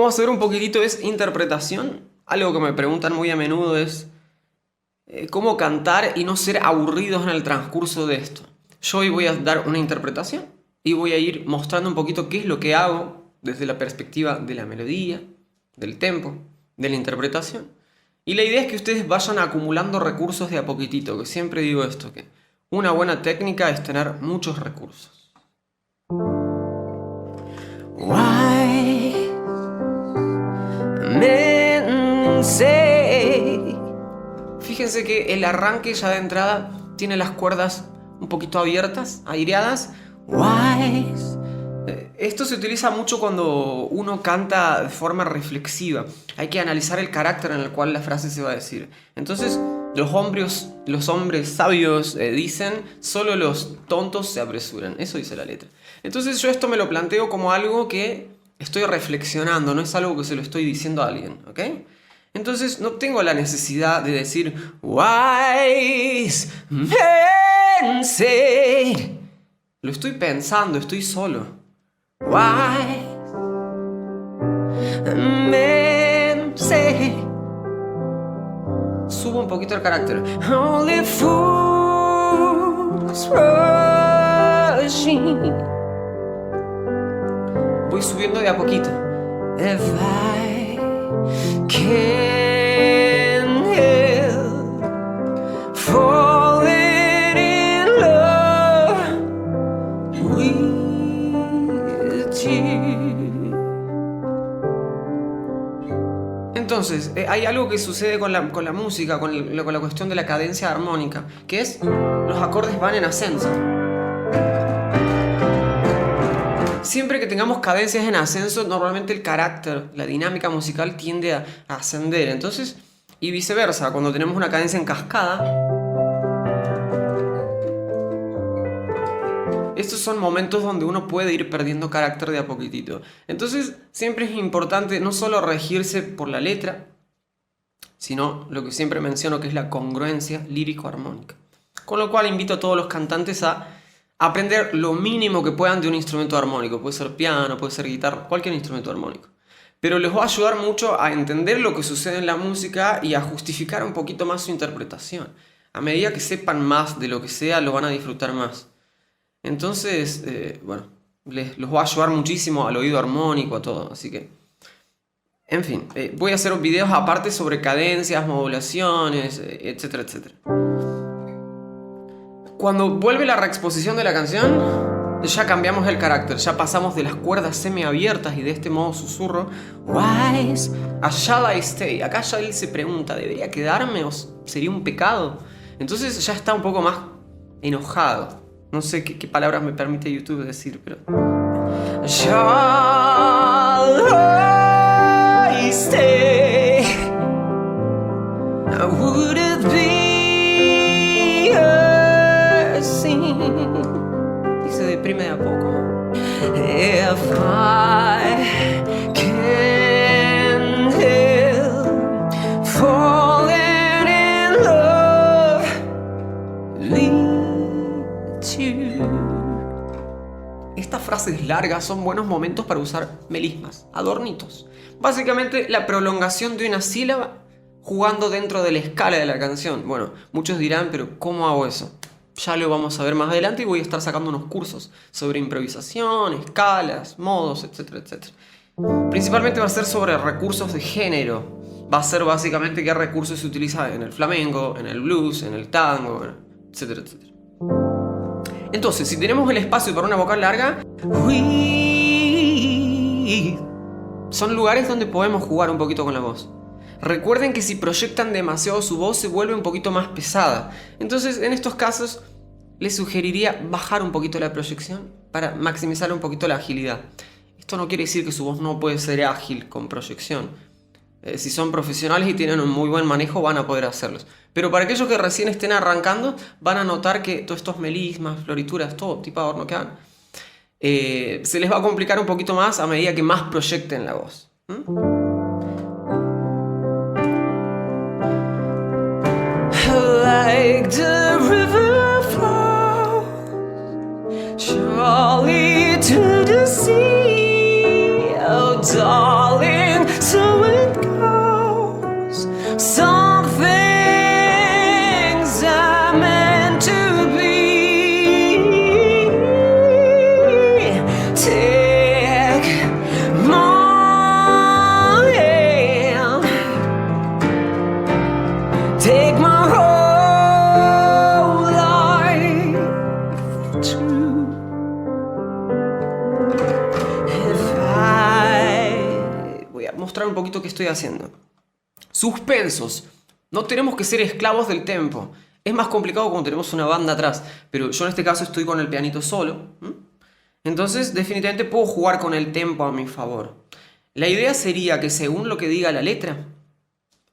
vamos a ver un poquitito es interpretación. Algo que me preguntan muy a menudo es cómo cantar y no ser aburridos en el transcurso de esto. Yo hoy voy a dar una interpretación y voy a ir mostrando un poquito qué es lo que hago desde la perspectiva de la melodía, del tempo, de la interpretación. Y la idea es que ustedes vayan acumulando recursos de a poquitito, que siempre digo esto, que una buena técnica es tener muchos recursos. Why men say. Fíjense que el arranque ya de entrada tiene las cuerdas un poquito abiertas, aireadas. Wise. Esto se utiliza mucho cuando uno canta de forma reflexiva. Hay que analizar el carácter en el cual la frase se va a decir. Entonces, los hombres sabios dicen, solo los tontos se apresuran. Eso dice la letra. Entonces yo esto me lo planteo como algo que estoy reflexionando, no es algo que se lo estoy diciendo a alguien, ¿ok? Entonces no tengo la necesidad de decir wise men say. Lo estoy pensando, estoy solo. Wise men say. Subo un poquito el carácter. Only fools rushing. Voy subiendo de a poquito. If I can help falling in love with you. Entonces, hay algo que sucede con la música, con la cuestión de la cadencia armónica, que es los acordes van en ascenso. Siempre que tengamos cadencias en ascenso, normalmente el carácter, la dinámica musical tiende a ascender. Entonces, y viceversa, cuando tenemos una cadencia en cascada, estos son momentos donde uno puede ir perdiendo carácter de a poquitito. Entonces, siempre es importante no solo regirse por la letra, sino lo que siempre menciono, que es la congruencia lírico-armónica. Con lo cual invito a todos los cantantes a aprender lo mínimo que puedan de un instrumento armónico. Puede ser piano, puede ser guitarra, cualquier instrumento armónico. Pero les va a ayudar mucho a entender lo que sucede en la música y a justificar un poquito más su interpretación. A medida que sepan más de lo que sea, lo van a disfrutar más. Entonces, bueno, los va a ayudar muchísimo al oído armónico, a todo. Así que, en fin, voy a hacer videos aparte sobre cadencias, modulaciones, etcétera, etcétera. Cuando vuelve la reexposición de la canción, ya cambiamos el carácter, ya pasamos de las cuerdas semiabiertas y de este modo susurro, wise, a shall I stay. Acá ya él se pregunta, ¿debería quedarme o sería un pecado? Entonces ya está un poco más enojado. No sé qué palabras me permite YouTube decir, pero... Shall I stay? Would it be a sin? Y se deprime de a poco. If I can help falling in love with you. Estas frases largas son buenos momentos para usar melismas, adornitos. Básicamente la prolongación de una sílaba jugando dentro de la escala de la canción. Bueno, muchos dirán, pero ¿cómo hago eso? Ya lo vamos a ver más adelante y voy a estar sacando unos cursos sobre improvisación, escalas, modos, etcétera, etcétera. Principalmente va a ser sobre recursos de género. Va a ser básicamente qué recursos se utiliza en el flamenco, en el blues, en el tango, etcétera, etcétera. Entonces, si tenemos el espacio para una vocal larga, son lugares donde podemos jugar un poquito con la voz. Recuerden que si proyectan demasiado su voz se vuelve un poquito más pesada. Entonces, en estos casos, les sugeriría bajar un poquito la proyección para maximizar un poquito la agilidad. Esto no quiere decir que su voz no puede ser ágil con proyección. Si son profesionales y tienen un muy buen manejo, van a poder hacerlos. Pero para aquellos que recién estén arrancando, van a notar que todos estos melismas, florituras, todo tipo de adorno que hagan, se les va a complicar un poquito más a medida que más proyecten la voz. Like the river flows surely to the sea, oh darling, que estoy haciendo. Suspensos. No tenemos que ser esclavos del tempo. Es más complicado cuando tenemos una banda atrás, pero yo en este caso estoy con el pianito solo. Entonces, definitivamente puedo jugar con el tempo a mi favor. La idea sería que según lo que diga la letra,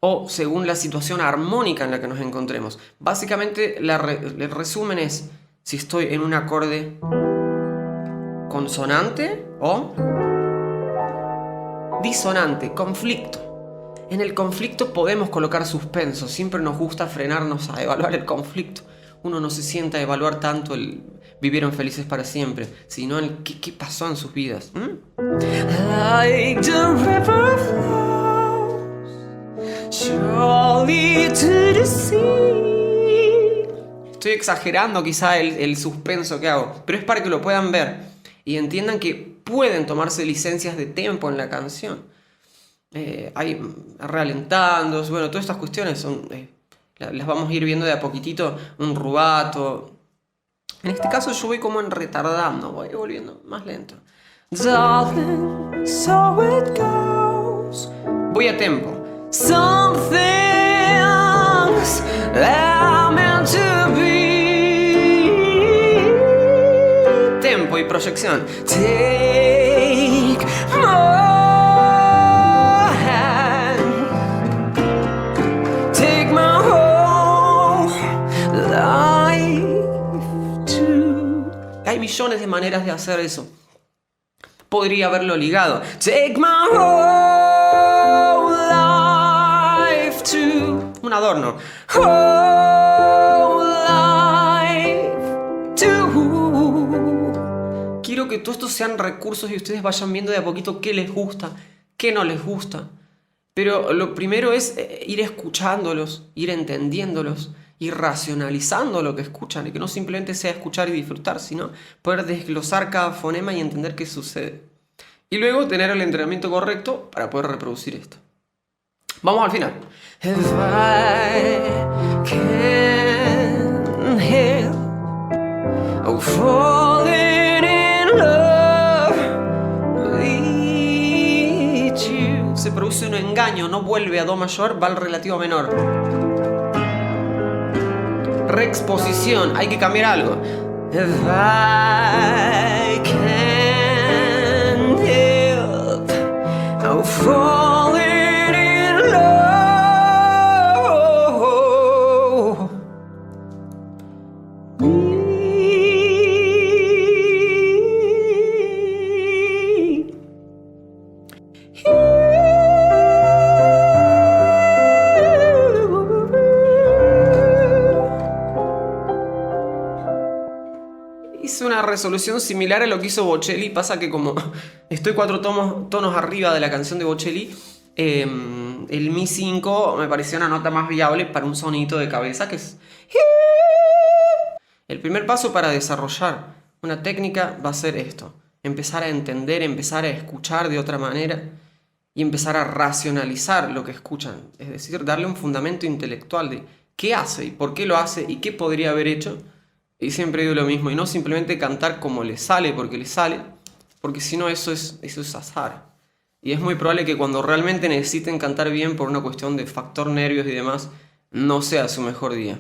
o según la situación armónica en la que nos encontremos, básicamente el resumen es si estoy en un acorde consonante o disonante, conflicto. En el conflicto podemos colocar suspenso, siempre nos gusta frenarnos a evaluar el conflicto. Uno no se sienta a evaluar tanto el vivieron felices para siempre, sino el qué pasó en sus vidas. Like the river flows surely to the sea. Estoy exagerando quizá el suspenso que hago, pero es para que lo puedan ver y entiendan que pueden tomarse licencias de tempo en la canción. Hay ralentando, bueno, todas estas cuestiones son, las vamos a ir viendo de a poquitito, un rubato. En este caso yo voy como en retardando, voy volviendo más lento. Darling, so it goes. Voy a tempo. Some things are meant to be. Tempo y proyección. Take more. Hay millones de maneras de hacer eso. Podría haberlo ligado. Take my whole life to... un adorno. Whole life to... Quiero que todos estos sean recursos y ustedes vayan viendo de a poquito qué les gusta, qué no les gusta. Pero lo primero es ir escuchándolos, ir entendiéndolos, ir racionalizando lo que escuchan y que no simplemente sea escuchar y disfrutar, sino poder desglosar cada fonema y entender qué sucede. Y luego tener el entrenamiento correcto para poder reproducir esto. Vamos al final. If I can help falling in love with you. Se produce un engaño, no vuelve a do mayor, va al relativo menor. Reexposición, hay que cambiar algo. If I can help falling in love with hice una resolución similar a lo que hizo Bocelli. Pasa que como estoy 4 tonos arriba de la canción de Bocelli, el Mi 5 me pareció una nota más viable para un sonito de cabeza, que es... El primer paso para desarrollar una técnica va a ser esto: empezar a entender, empezar a escuchar de otra manera y empezar a racionalizar lo que escuchan. Es decir, darle un fundamento intelectual de qué hace y por qué lo hace y qué podría haber hecho. Y siempre digo lo mismo, y no simplemente cantar como le sale, porque si no eso es azar. Y es muy probable que cuando realmente necesiten cantar bien por una cuestión de factor nervios y demás, no sea su mejor día.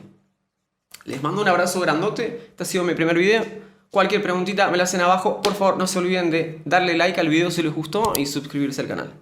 Les mando un abrazo grandote, este ha sido mi primer video. Cualquier preguntita me la hacen abajo, por favor no se olviden de darle like al video si les gustó y suscribirse al canal.